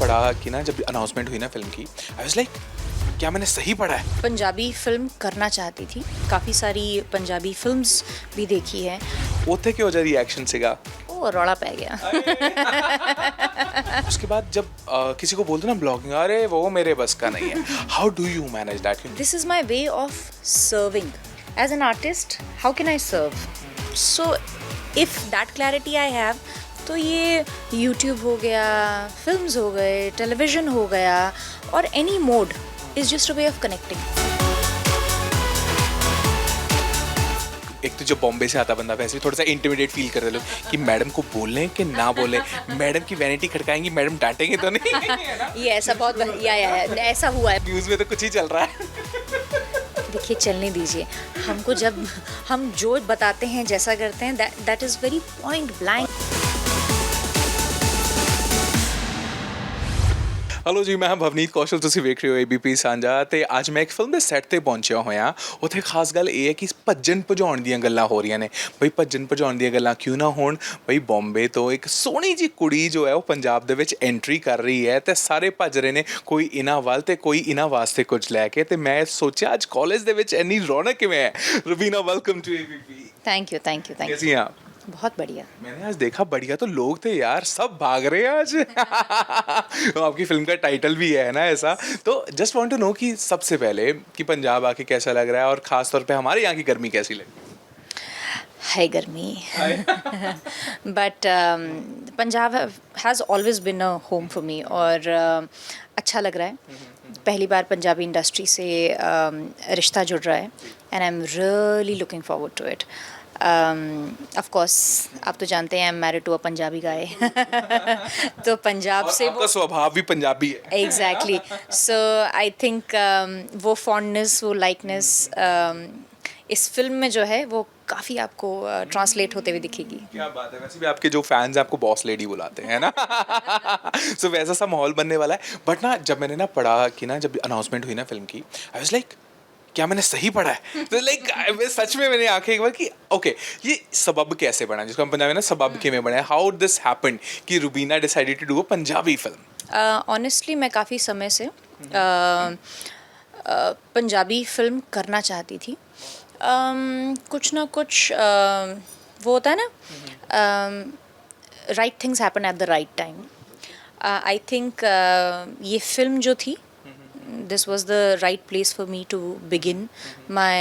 पढ़ा कि ना जब अनाउंसमेंट हुई ना फिल्म की, आई वाज लाइक क्या मैंने सही पढ़ा है? पंजाबी फिल्म करना चाहती थी, काफ़ी सारी पंजाबी फिल्म्स भी देखी है। ਉੱਥੇ ਕਿਹੋ ਜਿਹਾ रिएक्शन ਸੀਗਾ? वो रौला पै गया। उसके बाद जब किसी को बोलते ना ब्लॉगिंग, अरे वो मेरे बस का नहीं है, how do you manage that? This is my way of serving. As an artist, how can I serve? So, if that clarity I have, तो ये YouTube हो गया, फिल्म्स हो गए, टेलीविज़न हो गया, और any mode is just a way of connecting. एक तो जो बॉम्बे से आता बंदा वैसे भी थोड़ा सा इंटिमिडेट फील करते लोग कि मैडम को बोलें कि ना बोलें, मैडम की वैनिटी खड़काएंगी, मैडम डांटेंगे तो नहीं, है ना? ये ऐसा बहुत या ऐसा हुआ है। न्यूज़ में तो कुछ ही चल रहा है। देखिए, चलने दीजिए। हमको जब हम जो बताते हैं, जैसा करते हैं, that is very point blank. Hello ji, मैं भवनीत कौशल, ਤੁਸੀਂ ਵੇਖ ਰਹੇ ਹੋ ABP ਸਾਂਝਾ ਤੇ ਅੱਜ ਮੈਂ ਇੱਕ ਫਿਲਮ ਦੇ ਸੈੱਟ ਤੇ ਪਹੁੰਚਿਆ ਹੋਇਆ। ਉੱਥੇ ਖਾਸ ਗੱਲ ਇਹ ਹੈ ਕਿ ਭੱਜਣ ਭਜਾਉਣ ਦੀਆਂ ਗੱਲਾਂ ਹੋ ਰਹੀਆਂ ਨੇ। ਬਈ ਭੱਜਣ ਭਜਾਉਣ ਦੀਆਂ ਗੱਲਾਂ ਕਿਉਂ ਨਾ ਹੋਣ, ਬਈ ਬੰਬੇ ਤੋਂ ਇੱਕ ਸੋਹਣੀ ਜੀ ਕੁੜੀ ਜੋ ਹੈ ਉਹ ਪੰਜਾਬ ਦੇ ਵਿੱਚ ਐਂਟਰੀ ਕਰ ਰਹੀ ਹੈ ਤੇ ਸਾਰੇ ਭੱਜ ਰਹੇ ਨੇ, ਕੋਈ ਇਹਨਾਂ ਵੱਲ ਤੇ ਕੋਈ ਇਹਨਾਂ ਵਾਸਤੇ ਕੁਝ ਲੈ ਕੇ। ਤੇ ਮੈਂ ਸੋਚਿਆ ਅੱਜ ਕਾਲਜ ਦੇ ਵਿੱਚ ਇੰਨੀ ਰੌਣਕ ਕਿਵੇਂ ਹੈ। Raveena, welcome to ABP। Thank you, thank you, thank कैसी यू। हैं आप? बहुत बढ़िया। मैंने आज देखा बढ़िया तो लोग थे यार, सब भाग रहे हैं आज। तो आपकी फिल्म का टाइटल भी है ना ऐसा। तो जस्ट वांट टू नो कि सबसे पहले कि पंजाब आके कैसा लग रहा है और ख़ास तौर पे हमारे यहाँ की गर्मी कैसी लगी? है गर्मी। But Punjab has always been a home for me, और अच्छा लग रहा है। पहली बार पंजाबी इंडस्ट्री से रिश्ता जुड़ रहा है, and I am really looking forward to it. Of course आप तो जानते हैं, I am married to a Punjabi guy. तो पंजाब से आपका स्वभाव भी पंजाबी है। एग्जैक्टली। सो आई थिंक वो फॉन्डनेस, वो लाइकनेस इस फिल्म में जो है वो काफ़ी आपको ट्रांसलेट होते हुए दिखेगी। क्या बात है। वैसे भी आपके जो फैंस हैं आपको बॉस लेडी बुलाते हैं ना। सो वैसा सा माहौल बनने वाला है। बट ना जब मैंने ना पढ़ा कि ना जब अनाउंसमेंट हुई ना फिल्म की, आई वाज लाइक क्या मैंने सही पढ़ा है? तो लाइक सच में मैंने आंखें एक बार कि ओके ये सबब कैसे बना, जिसको हम पंजाबी में ना सबब किमें बना है, हाउ दिस हैपेंड कि Rubina decided to do a Punjabi film? Honestly मैं काफ़ी समय से पंजाबी फिल्म करना चाहती थी। कुछ ना कुछ वो होता है ना, right things happen at the right time. I think ये फिल्म जो थी, this was the right place for me to begin my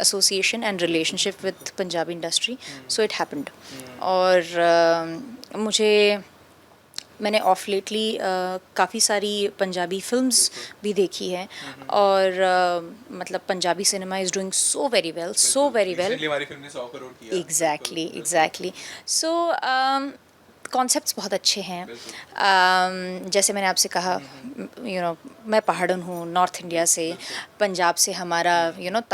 association and relationship with Punjabi industry. So it happened. और मैंने ऑफ लेटली काफ़ी सारी Punjabi films भी देखी हैं, और मतलब Punjabi cinema is doing so very well, so very well. हमारी फिल्म ने 100 करोड़ किया। एग्जैक्टली। सो कॉन्सेप्ट्स बहुत अच्छे हैं। जैसे मैंने आपसे कहा, मैं पहाड़न हूँ, नॉर्थ इंडिया से। पंजाब से हमारा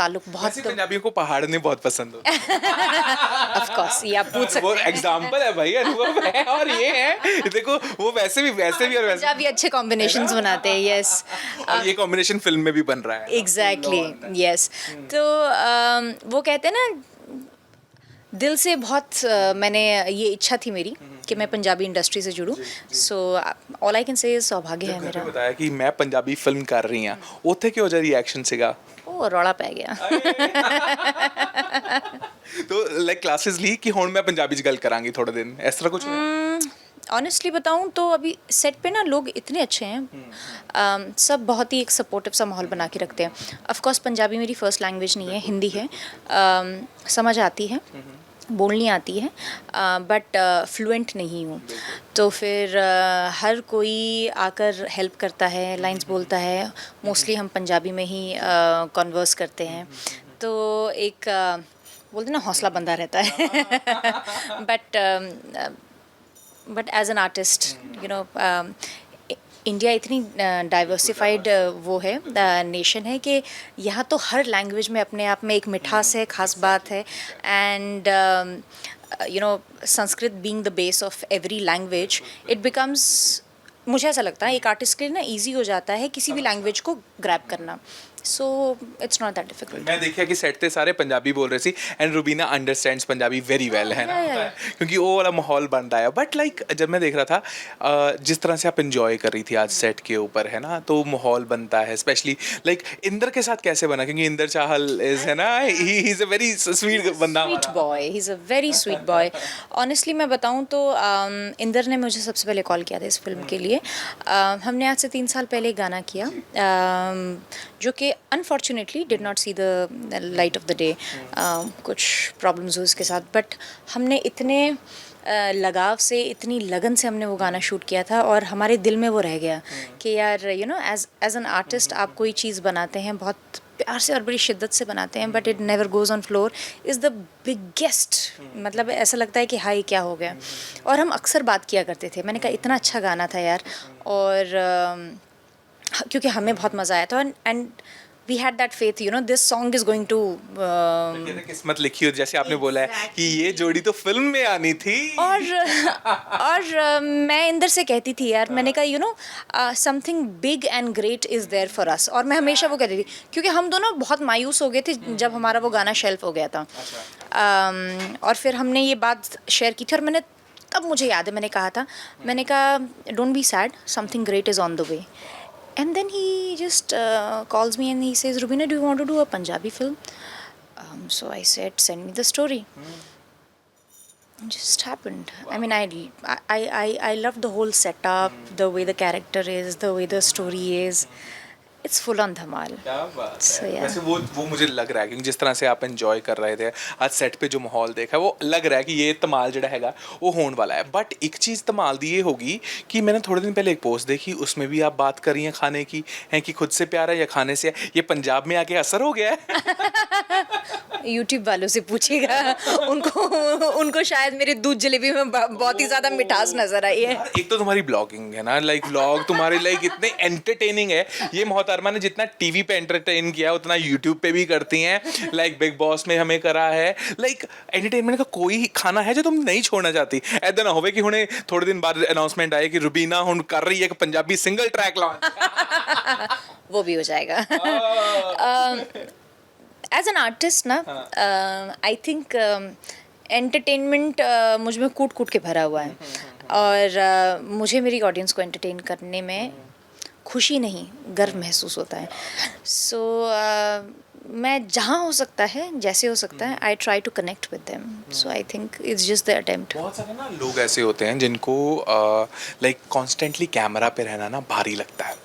ताल्लुक बहुत। पंजाबियों को पहाड़ नहीं बहुत पसंद होता। ऑफ कोर्स ये आप पूछ सकते वो हैं। एग्जांपल है भाई, अनुभव है। और ये है देखो, वो वैसे भी और वैसे पंजाबी अच्छे कॉम्बिनेशंस बनाते हैं। यस, और ये कॉम्बिनेशन फिल्म में भी बन रहा है। Exactly, yes. तो वो कहते हैं ना, दिल से बहुत मैंने ये इच्छा थी मेरी कि मैं पंजाबी इंडस्ट्री से जुड़ूं। So all I can say सौभाग्य है मेरा। बताया कि मैं पंजाबी फिल्म कर रही हूँ, ਉੱਥੇ ਕਿਹੋ ਜਿਹਾ रिएक्शन ਸੀਗਾ? ਉਹ ਰੌਲਾ ਪੈ ਗਿਆ। तो लाइक क्लासेस ली कि ਹੁਣ मैं पंजाबी च गल करांगी थोड़े दिन, इस तरह कुछ? ऑनेस्टली बताऊं तो अभी सेट पे ना लोग इतने अच्छे हैं, सब बहुत ही एक सपोर्टिव सा माहौल बना के रखते हैं। ऑफ कोर्स पंजाबी मेरी फ़र्स्ट लैंग्वेज नहीं है, हिंदी है। समझ आती है, बोलनी आती है, बट फ्लुएंट नहीं हूँ। तो फिर हर कोई आकर हेल्प करता है, लाइंस बोलता है। मोस्टली हम पंजाबी में ही कन्वर्स करते हैं, तो एक बोलते ना हौसला बंधा रहता है। But as an artist India इतनी डाइवर्सिफाइड वो है नेशन है कि यहाँ तो हर लैंग्वेज में अपने आप में एक मिठास है, ख़ास बात है। And Sanskrit being the base of every language, it becomes, मुझे ऐसा लगता है एक आर्टिस्ट के लिए ना ईजी हो जाता है किसी भी लैंग्वेज को ग्रैब करना। So it's not that difficult. मैं देखिया कि सेट ते सारे पंजाबी बोल रहे सी and Rubina understands Punjabi very well, है ना? Yeah. क्योंकि वो वाला माहौल बन रहा है। बट लाइक जब मैं देख रहा था जिस तरह से आप इंजॉय कर रही थी आज सेट के ऊपर, है ना, तो माहौल बनता है स्पेशली लाइक इंदर के साथ कैसे बना, क्योंकि इंदर चाहल इज, है ना, he is a very sweet बंदा स्वीट हमारा। Boy, he is a very sweet boy. Honestly मैं बताऊं तो इंदर ने मुझे सबसे पहले कॉल किया था इस फिल्म के लिए। हमने आज से 3 साल पहले एक गाना किया जो कि unfortunately did not see the light of the day. कुछ प्रॉब्लम्स हुई उसके साथ, बट हमने इतने लगाव से, इतनी लगन से हमने वो गाना शूट किया था और हमारे दिल में वो रह गया कि यार you know as an artist आप कोई चीज़ बनाते हैं बहुत प्यार से और बड़ी शिद्दत से बनाते हैं, but it never goes on floor is the biggest, मतलब ऐसा लगता है कि हाई क्या हो गया। और हम अक्सर बात किया करते थे, मैंने कहा इतना अच्छा गाना था यार, और क्योंकि हमें बहुत मज़ा आया था and we had that faith, you know this song is going to. कहते हैं किस्मत लिखी हो, जैसे आपने बोला है कि ये जोड़ी तो फिल्म में आनी थी। और मैं इंदर से कहती थी यार, मैंने कहा you know something big and great is there for us, और मैं हमेशा वो कहती थी क्योंकि हम दोनों बहुत मायूस हो गए थे जब हमारा वो गाना शेल्फ हो गया था। और फिर हमने ये बात शेयर की थी और मैंने तब, मुझे याद है मैंने कहा था, मैंने कहा don't be sad, something great is on the way. And then he just calls me and he says, Rubina, do you want to do a Punjabi film? So I said, send me the story. It just happened. I mean, I love the whole setup, the way the character is, the way the story is. It's full on धमाल. क्या बात So, है। yeah. वैसे वो मुझे लग रहा है क्योंकि जिस तरह से आप एंजॉय कर रहे थे आज सेट पे, जो माहौल देखा वो लग रहा है कि ये धमाल ਜਿਹੜਾ हैगा वो होने वाला है। बट एक चीज़ धमाल दी ये होगी कि मैंने थोड़े दिन पहले एक पोस्ट देखी, उसमें भी आप बात कर रही हैं खाने की, हैं कि खुद से प्यार है या खाने से है, ये पंजाब में आके असर हो गया है। यूट्यूब वालों से पूछिएगा, उनको शायद मेरे दूध जलेबी में बहुत ही ज़्यादा मिठास नज़र आई है। यार, एक तो तुम्हारी ब्लॉगिंग है ना, लाइक व्लॉग तुम्हारे लाइक इतने एंटरटेनिंग है। ये मोहतरमा ने जितना टीवी पे एंटरटेन किया उतना यूट्यूब पे भी करती हैं। लाइक बिग बॉस में हमें करा है। लाइक एंटरटेनमेंट का कोई खाना है जो तुम नहीं छोड़ना चाहती? ऐसा ना होवे कि हुणे थोड़े दिन बाद अनाउंसमेंट आए कि रुबीना हुण कर रही है एक पंजाबी सिंगल ट्रैक लॉन्च। वो भी हो जाएगा। एज एन आर्टिस्ट ना, आई थिंक एंटरटेनमेंट मुझ में कूट कूट के भरा हुआ है, और मुझे मेरी ऑडियंस को एंटरटेन करने में खुशी नहीं, गर्व महसूस होता है। सो मैं जहाँ हो सकता है, जैसे हो सकता है, I try to connect with them. So I think it's just the attempt. बहुत सारे ना लोग ऐसे होते हैं जिनको लाइक कॉन्स्टेंटली कैमरा पे रहना ना भारी लगता है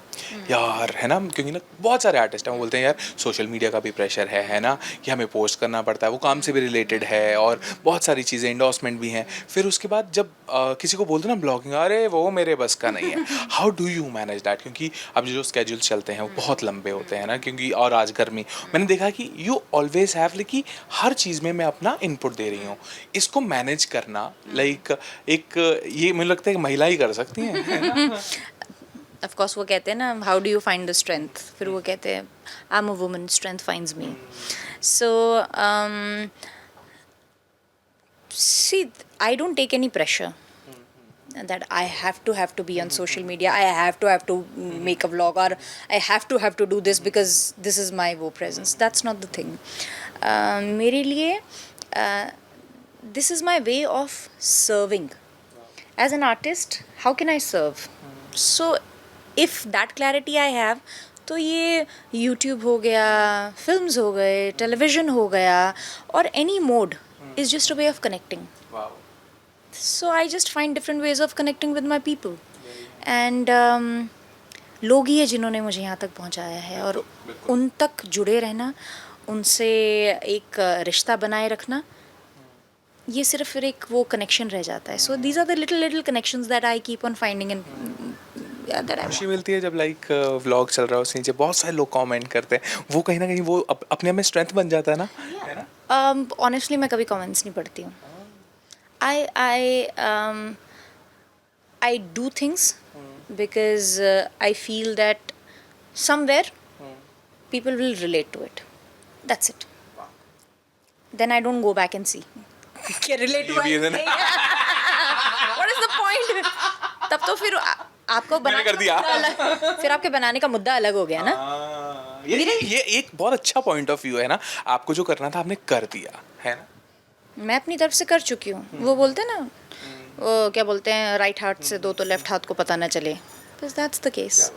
यार, है ना, क्योंकि ना बहुत सारे आर्टिस्ट हैं वो बोलते हैं यार सोशल मीडिया का भी प्रेशर है ना, कि हमें पोस्ट करना पड़ता है, वो काम से भी रिलेटेड है और बहुत सारी चीज़ें, इंडोर्समेंट भी हैं। फिर उसके बाद जब किसी को बोलते हैं ना ब्लॉगिंग, अरे वो मेरे बस का नहीं है। How do you manage that? क्योंकि अब जो स्केड्यूल्स चलते हैं वो बहुत लंबे होते हैं ना, क्योंकि और आज गर्मी, मैंने देखा कि यू ऑलवेज हैव लाइक हर चीज़ में मैं अपना इनपुट दे रही हूँ, इसको मैनेज करना लाइक एक, ये मुझे लगता है कि महिला ही कर सकती हैं, है ना? ऑफ कोर्स वो कहते हैं ना, how do you find the strength, फिर वो कहते हैं I am a woman, strength finds me. So see, I don't take any pressure that I have to be on social media, I have to make a vlog, or I have to do this because this is my wo presence. That's not the thing. मेरे लिए this is my way of serving. As an artist, how can I serve? So if that clarity I have, तो ये YouTube हो गया, films हो गए, television हो गया, or any mode is just a way of connecting. Wow. So I just find different ways of connecting with my people. And लोग ही है जिन्होंने मुझे यहाँ तक पहुँचाया है, और उन तक जुड़े रहना, उनसे एक रिश्ता बनाए रखना, ये सिर्फ फिर एक वो कनेक्शन रह जाता है. So these are the little connections that I keep on finding in that I. खुशी मिलती है जब लाइक व्लॉग चल रहा हो, उसके नीचे बहुत सारे लोग कमेंट करते हैं, वो कहीं ना कहीं वो अपने आप में स्ट्रेंथ बन जाता है ना, है ना? ऑनेस्टली मैं कभी कमेंट्स नहीं पढ़ती हूँ. I do things because I feel that somewhere people will relate to it. That's it. Then I don't go back and see. क्या relate हुआ है? What is the point? तब तो फिर आपको बनाने कर दिया. फिर आपके बनाने का मुद्दा अलग हो गया ना. ये एक बहुत अच्छा पॉइंट ऑफ व्यू है ना, आपको जो करना था आपने कर दिया है ना। मैं अपनी तरफ से कर चुकी हूँ। वो बोलते हैं ना, वो क्या बोलते हैं, राइट हाथ से दो तो लेफ्ट हाथ को पता ना चले, बस दैट्स द केस।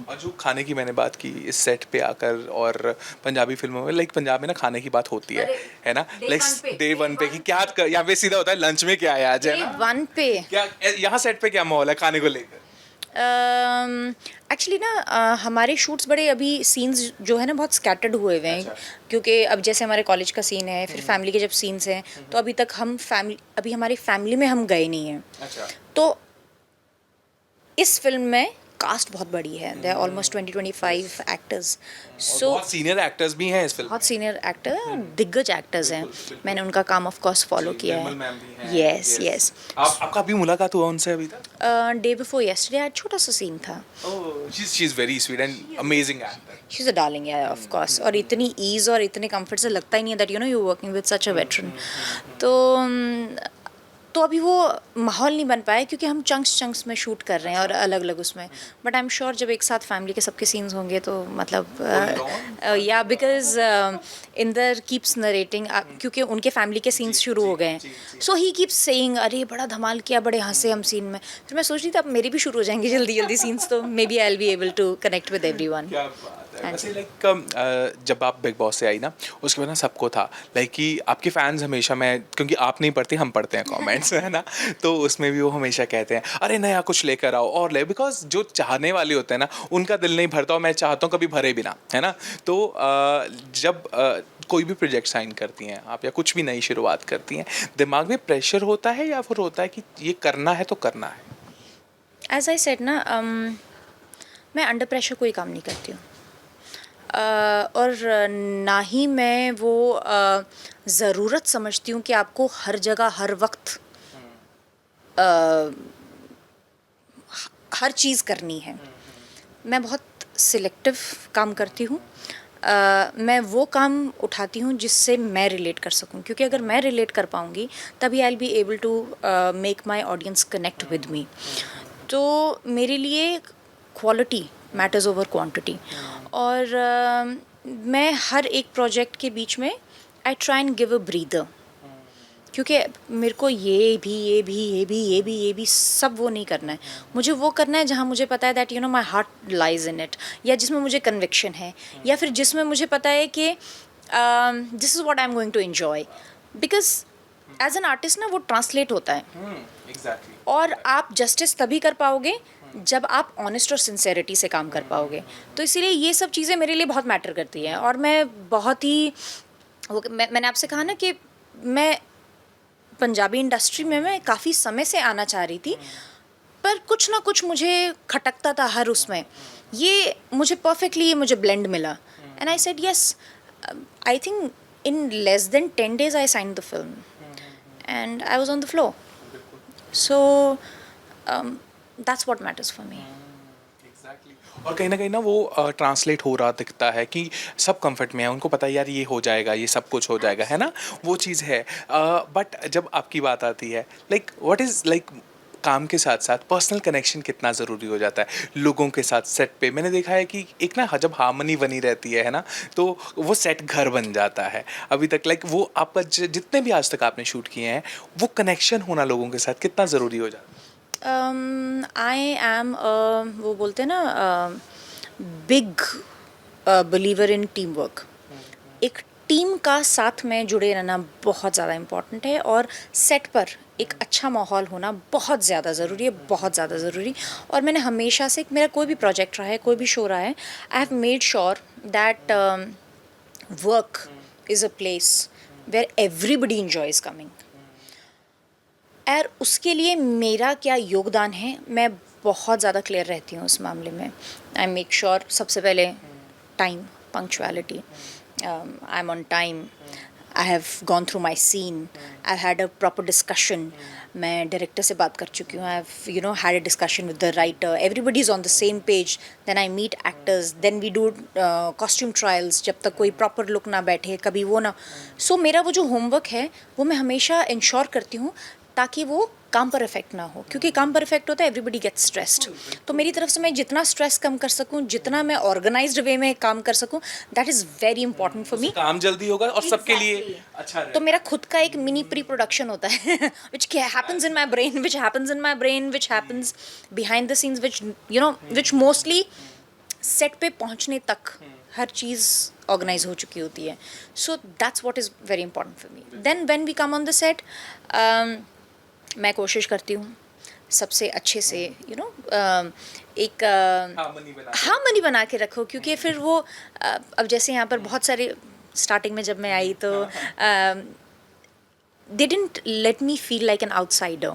और जो खाने की मैंने बात की इस सेट पे आकर, और पंजाबी फिल्मों में लाइक पंजाब में ना खाने की बात होती है ना, लाइक डे वन पे कि क्या यहाँ पे सीधा होता है लंच में क्या है आज, है ना। वन पे क्या यहाँ सेट पे क्या माहौल है खाने को लेकर? एक्चुअली ना हमारे शूट्स बड़े अभी सीन्स जो है ना बहुत स्कैटर्ड हुए हुए हैं। अच्छा। क्योंकि अब जैसे हमारे कॉलेज का सीन है, फिर फैमिली के जब सीन्स हैं, तो अभी तक हम अभी हमारी फैमिली में हम गए नहीं हैं। अच्छा। तो इस फिल्म में कास्ट बहुत बड़ी है, देयर आर ऑलमोस्ट 20-25 एक्टर्स। सो बहुत सीनियर एक्टर्स भी हैं इस फिल्म बहुत सीनियर एक्टर, दिग्गज एक्टर्स हैं। मैंने उनका काम ऑफ कोर्स फॉलो किया है। Yes yes. आपका अभी मुलाकात हुआ उनसे अभी तक? डे बिफोर यस्टरडे आज छोटा सा सीन था। She is very sweet and amazing actor. She is a darling है ऑफ कोर्स, और इतनी ईज और इतने कंफर्ट से लगता ही नहीं है that you working with such a veteran. तो अभी वो माहौल नहीं बन पाया क्योंकि हम चंक्स में शूट कर रहे हैं और अलग अलग उसमें। बट आई एम श्योर जब एक साथ फैमिली के सबके सीन्स होंगे तो मतलब या बिकॉज इंदर कीप्स नरेटिंग, क्योंकि उनके फैमिली के सीन्स शुरू हो गए हैं, सो ही कीप्स सेइंग अरे बड़ा धमाल किया, बड़े हंसे हम सीन में। फिर मैं सोच रही थी अब मेरे भी शुरू हो जाएंगे जल्दी जल्दी सीन्स, तो maybe I will be able to connect with everyone. क्या बात है। वैसे लाइक जब आप बिग बॉस से आई ना उसके बाद ना सबको था लाइक कि आपके फैंस हमेशा, मैं क्योंकि आप नहीं पढ़ते हम पढ़ते हैं कमेंट्स है ना, तो उसमें भी वो हमेशा कहते हैं अरे नया कुछ लेकर आओ और ले, बिकॉज जो चाहने वाले होते हैं ना उनका दिल नहीं भरता, और मैं चाहता हूँ कभी भरे भी ना, है ना। तो जब कोई भी प्रोजेक्ट साइन करती हैं आप या कुछ भी नई शुरुआत करती हैं, दिमाग में प्रेशर होता है या फिर होता है कि ये करना है तो करना है? एज आई सेड ना, मैं अंडर प्रेशर कोई काम नहीं करती हूँ। और ना ही मैं वो ज़रूरत समझती हूँ कि आपको हर जगह हर वक्त हर चीज़ करनी है। मैं बहुत सिलेक्टिव काम करती हूँ। मैं वो काम उठाती हूँ जिससे मैं रिलेट कर सकूँ, क्योंकि अगर मैं रिलेट कर पाऊँगी तभी I will be able to make my audience connect with me. तो मेरे लिए क्वालिटी मैटर्स ओवर क्वांटिटी। और मैं हर एक प्रोजेक्ट के बीच में I try and give a breather, क्योंकि मेरे को ये भी सब वो नहीं करना है। मुझे वो करना है जहाँ मुझे पता है that my heart lies in it, या जिसमें मुझे कन्विक्शन है, या फिर जिसमें मुझे पता है कि this is what I am going to enjoy. Because as an artist ना वो ट्रांसलेट होता है। एग्जैक्टली। और आप जस्टिस तभी कर पाओगे जब आप ऑनेस्ट और सिंसेरिटी से काम कर पाओगे। तो इसीलिए ये सब चीज़ें मेरे लिए बहुत मैटर करती हैं। और मैं बहुत ही मैंने आपसे कहा ना कि मैं पंजाबी इंडस्ट्री में मैं काफ़ी समय से आना चाह रही थी, पर कुछ ना कुछ मुझे खटकता था हर उसमें। ये मुझे परफेक्टली मुझे ब्लेंड मिला, and I said yes. I think in less than 10 days I signed the film and I was on the flow. So that's what matters for me. और कहीं ना वो ट्रांसलेट हो रहा दिखता है कि सब कंफर्ट में है, उनको पता है यार ये हो जाएगा, ये सब कुछ हो जाएगा, है ना, वो चीज़ है। बट जब आपकी बात आती है लाइक व्हाट इज़ लाइक काम के साथ साथ पर्सनल कनेक्शन कितना ज़रूरी हो जाता है लोगों के साथ सेट पे। मैंने देखा है कि एक ना जब हार्मनी बनी रहती है ना, तो वो सेट घर बन जाता है। अभी तक लाइक वो आपका जितने भी आज तक आपने शूट किए हैं वो कनेक्शन होना लोगों के साथ कितना ज़रूरी हो जाता है? आई एम वो बोलते हैं ना big believer in team work. एक टीम का साथ में जुड़े रहना बहुत ज़्यादा इम्पॉर्टेंट है, और सेट पर एक अच्छा माहौल होना बहुत ज़्यादा ज़रूरी है, बहुत ज़्यादा ज़रूरी। और मैंने हमेशा से, मेरा कोई भी प्रोजेक्ट रहा है, कोई भी शो रहा है, I have made sure that work is a place where everybody enjoys coming. और उसके लिए मेरा क्या योगदान है, मैं बहुत ज़्यादा क्लियर रहती हूँ उस मामले में। आई मेक श्योर सबसे पहले time, punctuality, I am on time, I have gone through my scene, I had a proper discussion. मैं डायरेक्टर से बात कर चुकी हूँ, I have had a discussion with the writer, everybody is on the same page. Then I meet actors, then we do costume trials, जब तक कोई proper look ना बैठे कभी वो ना। सो मेरा वो जो होमवर्क है वो मैं हमेशा इंश्योर करती हूँ ताकि वो काम पर इफेक्ट ना हो, क्योंकि काम पर इफेक्ट होता है एवरीबडी गेट्स स्ट्रेस्ड। तो मेरी तरफ से मैं जितना स्ट्रेस कम कर सकूं, जितना मैं ऑर्गेनाइज्ड वे में काम कर सकूं, that is very important for मी। काम जल्दी होगा और सबके लिए अच्छा तो रहेगा। मेरा खुद का एक मिनी प्री प्रोडक्शन होता है which happens in my brain, which happens in my brain, which happens behind the scenes, which you know, which mostly set पे पहुंचने तक हर चीज़ ऑर्गेनाइज हो चुकी होती है। So that's what is very important for me. Then when we come on the set, मैं कोशिश करती हूँ सबसे अच्छे से एक हार्मनी बना के रखो, क्योंकि फिर वो अब जैसे यहाँ पर बहुत सारे स्टार्टिंग में जब मैं आई तो they didn't let me feel like an outsider.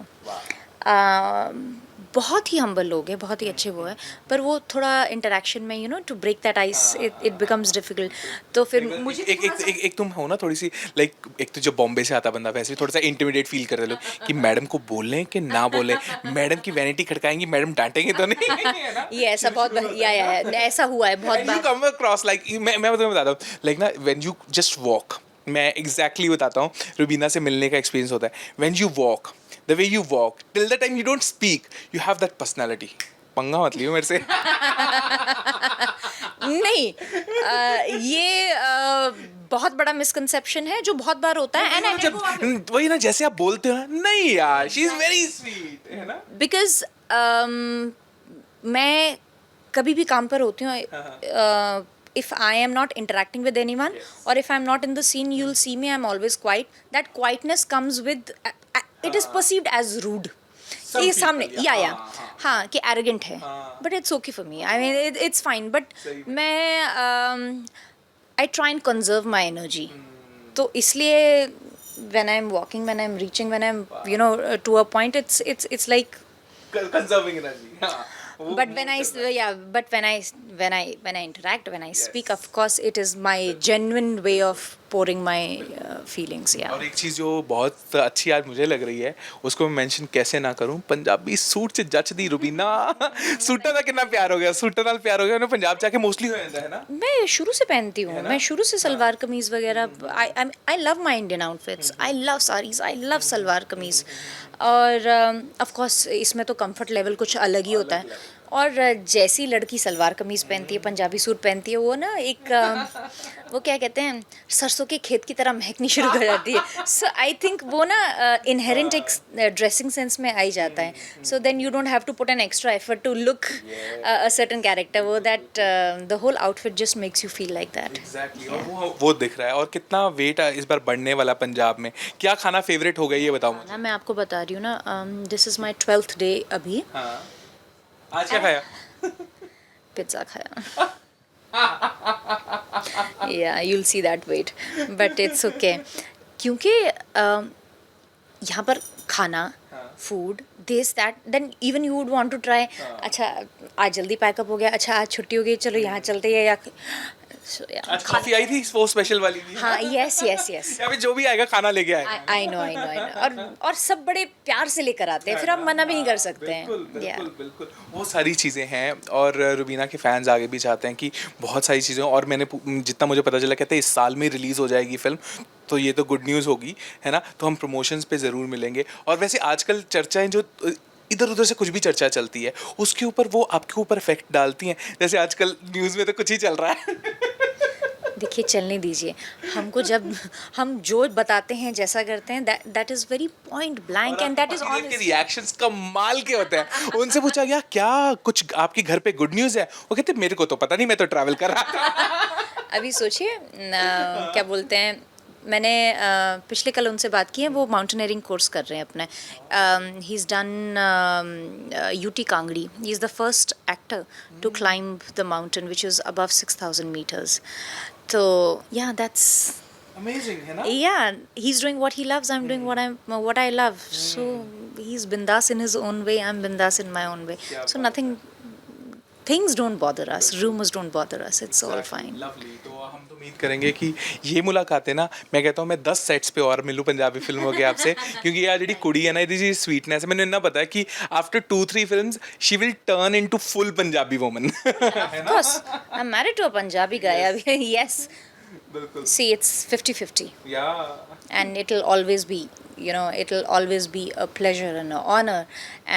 बहुत ही हम्बल लोग हैं, बहुत ही अच्छे वो हैं, पर वो थोड़ा इंटरेक्शन में to break that ice it becomes difficult. तो फिर मुझे एक तुम हो ना थोड़ी सी लाइक, एक तो जब बॉम्बे से आता बंदा वैसे थोड़ा सा इंटिमिडेट फील करते लोग कि मैडम को बोलें कि ना बोलें, मैडम की वैनिटी खड़काएंगी, मैडम डांटेंगे तो नहीं, है ना? ये ऐसा बहुत या ऐसा हुआ है बहुत you bar. Come across like, मैं तुम्हें बताता हूँ लाइक ना, व्हेन यू जस्ट वॉक, मैं एग्जैक्टली बताता हूँ, रुबीना से मिलने का एक्सपीरियंस होता है। When you walk, the way you walk, till the time you don't speak, you have that personality. पंगा मत लियो मेरे से। नहीं, ये बहुत बड़ा मिसकंसेप्शन है जो बहुत बार होता है। एंड जब वही ना, जैसे आप बोलते हो ना, नहीं यार, शी इज वेरी स्वीट, है ना? बिकॉज मैं कभी भी काम पर होती हूँ, if I am not interacting with anyone, or if I'm not in the scene, you'll see me, I'm always quiet. That quietness comes with, it is perceived as rude. कि सामने या हाँ कि arrogant है, but it's okay for me. I mean it's fine. But मैं I try and conserve my energy. तो इसलिए when I'm walking, when I'm reaching, when I'm to a point, it's like conserving energy. हाँ. But when I interact, when I speak, of course it is my genuine way of pouring my feelings. Yeah. और एक चीज़ जो बहुत अच्छी आज मुझे लग रही है, उसको मैं मेंशन कैसे ना करूं, पंजाबी सूट से जच दी रुबीना। सूटा का कितना प्यार हो गया, सूटा नाल प्यार हो गया, उन्हें पंजाब जाके मोस्टली हो जाता है ना। मैं शुरू से पहनती हूँ, मैं शुरू से सलवार कमीज वगैरह, I love my Indian outfits, I love saris, I love salwar kameez. और ऑफ कोर्स इसमें तो कंफर्ट लेवल कुछ अलग ही होता है। और जैसी लड़की सलवार कमीज़ पहनती है, पंजाबी सूट पहनती है, वो ना एक वो क्या कहते हैं, सरसों के खेत की तरह महकनी शुरू कर जाती है। सो आई थिंक वो ना इनहेरेंट एक ड्रेसिंग सेंस में आई जाता है। So then you don't have to put an extra effort to look a certain character, वो that the whole outfit just makes you feel like that. Exactly, और वो दिख रहा है। और कितना वेट इस बार बढ़ने वाला पंजाब में, क्या खाना फेवरेट हो गया ये बताओ मुझे। ना मैं आपको बता रही हूँ ना, this is my 12th day अभी। आज क्या खाया? पिज्ज़ा खाया। Yeah, you'll see that weight, but it's okay. क्योंकि यहाँ पर खाना, food, this that, then even you would want to try. अच्छा आज जल्दी पैकअप हो गया, अच्छा आज छुट्टी हो गई, चलो यहाँ चलते हैं, या आज कॉफी आई थी वो स्पेशल वाली भी। हाँ, यस। या फिर जो भी आएगा खाना लेके आएगा। I know. और सब बड़े प्यार से लेकर आते हैं, फिर आप मना भी नहीं कर सकते हैं। बिल्कुल वो सारी चीज़ें हैं। और रुबीना के फैंस आगे भी चाहते हैं कि बहुत सारी चीज़ें, और मैंने जितना मुझे पता चला कहते हैं इस साल में रिलीज़ हो जाएगी फिल्म, तो ये तो गुड न्यूज़ होगी, है ना? तो हम प्रमोशंस पे ज़रूर मिलेंगे। और वैसे आजकल चर्चाएं जो इधर उधर से कुछ भी चर्चा चलती है, उसके ऊपर वो आपके ऊपर इफेक्ट डालती हैं। जैसे आजकल न्यूज़ में तो कुछ ही चल रहा है। देखिए चलने दीजिए, हमको जब हम जो बताते हैं, जैसा करते हैं, that is very point blank and that is honest. के रिएक्शंस कमाल के होते हैं। उनसे पूछा गया क्या कुछ आपके घर पे गुड न्यूज़ है, वो कहते मेरे को तो पता नहीं, मैं तो ट्रैवल कर रहा था। अभी सोचिए क्या बोलते हैं, मैंने पिछले कल उनसे बात की है, वो माउंटेनियरिंग कोर्स कर रहे हैं अपना। He is done UT Kangri. He is the first actor to climb the mountain which is above 6000 meters. तो या दैट्स अमेजिंग, है ना? yeah, he's doing what he loves, I'm doing what I love. So he's bindas in his own way, I'm bindas in my own way. So nothing, things don't bother us, rumors don't bother us, it's all fine. Lovely. तो हम तो उम्मीद करेंगे कि ये मुलाकातें ना, मैं कहता हूँ मैं 10 सेट्स पे और मिलूँ पंजाबी फिल्मों के आपसे, क्योंकि यार जी कुड़ी है ना, ये स्वीटनेस है, मैंने इतना पता है कि after 2-3 films she will turn into full Punjabi woman. Of course, I'm married to a Punjabi guy. Yes. ਬਿਲਕੁਲ See, it's 50-50. ਯਾ And it'll always be, it'll always be a pleasure and an honor,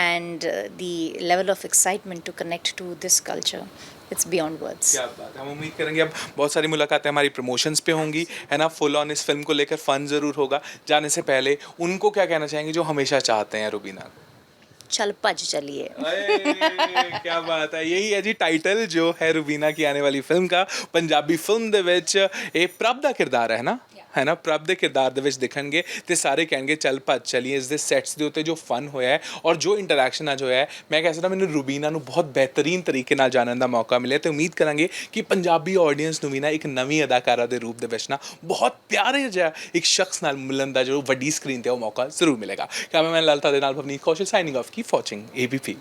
and the level of excitement to connect to this culture, it's beyond words. क्या बात है, हम उम्मीद करेंगे अब बहुत सारी मुलाकातें हमारी प्रमोशंस पे होंगी, है ना, फुल ऑन इस फिल्म को लेकर फन ज़रूर होगा। जाने से पहले उनको क्या कहना चाहेंगे जो हमेशा चाहते हैं रुबीना को? चल भज चलिए। अरे क्या बात है, यही है जी टाइटल जो है रुबीना की आने वाली ਫਿਲਮ ਦਾ। ਪੰਜਾਬੀ ਫਿਲਮ ਦੇ ਵਿੱਚ ਇਹ ਪ੍ਰਭ ਦਾ ਕਿਰਦਾਰ ਹੈ ਨਾ ਪ੍ਰਭ ਦੇ ਕਿਰਦਾਰ ਦੇ ਵਿੱਚ ਦਿਖਣਗੇ ਤੇ ਸਾਰੇ ਕਹਿਣਗੇ ਚੱਲ ਭੱਜ ਚਲੀਏ। ਇਸ ਦੇ ਸੈਟਸ ਦੇ ਉੱਤੇ ਜੋ ਫਨ ਹੋਇਆ ਹੈ ਔਰ ਜੋ ਇੰਟਰੈਕਸ਼ਨ ਅੱਜ ਹੋਇਆ ਹੈ, ਮੈਂ ਕਹਿ ਸਕਦਾ ਮੈਨੂੰ ਰੁਬੀਨਾ ਨੂੰ ਬਹੁਤ ਬਿਹਤਰੀਨ ਤਰੀਕੇ ਨਾਲ ਜਾਣਨ ਦਾ ਮੌਕਾ ਮਿਲਿਆ ਤੇ ਉਮੀਦ ਕਰਾਂਗੇ ਕਿ ਪੰਜਾਬੀ ਆਡੀਅנס ਨੂੰ ਵੀ ਨਾ ਇੱਕ ਨਵੀਂ ਅਦਾਕਾਰਾ ਦੇ ਰੂਪ ਦੇ ਵਿੱਚ ਨਾ ਬਹੁਤ ਪਿਆਰੇ ਜਿਹਾ ਇੱਕ ਸ਼ਖਸ ਨਾਲ ਮਿਲਣ ਦਾ ਜੋ ਵੱਡੀ ਸਕਰੀਨ ਤੇ ਉਹ ਮੌਕਾ ਜ਼ਰੂਰ ਮਿਲੇਗਾ। ਕੈਮਰਾਮੈਨ ਲਲਤਾ ਦੇ ਨਾਲ Bhavneet Kaushal signing off, keep watching ABP।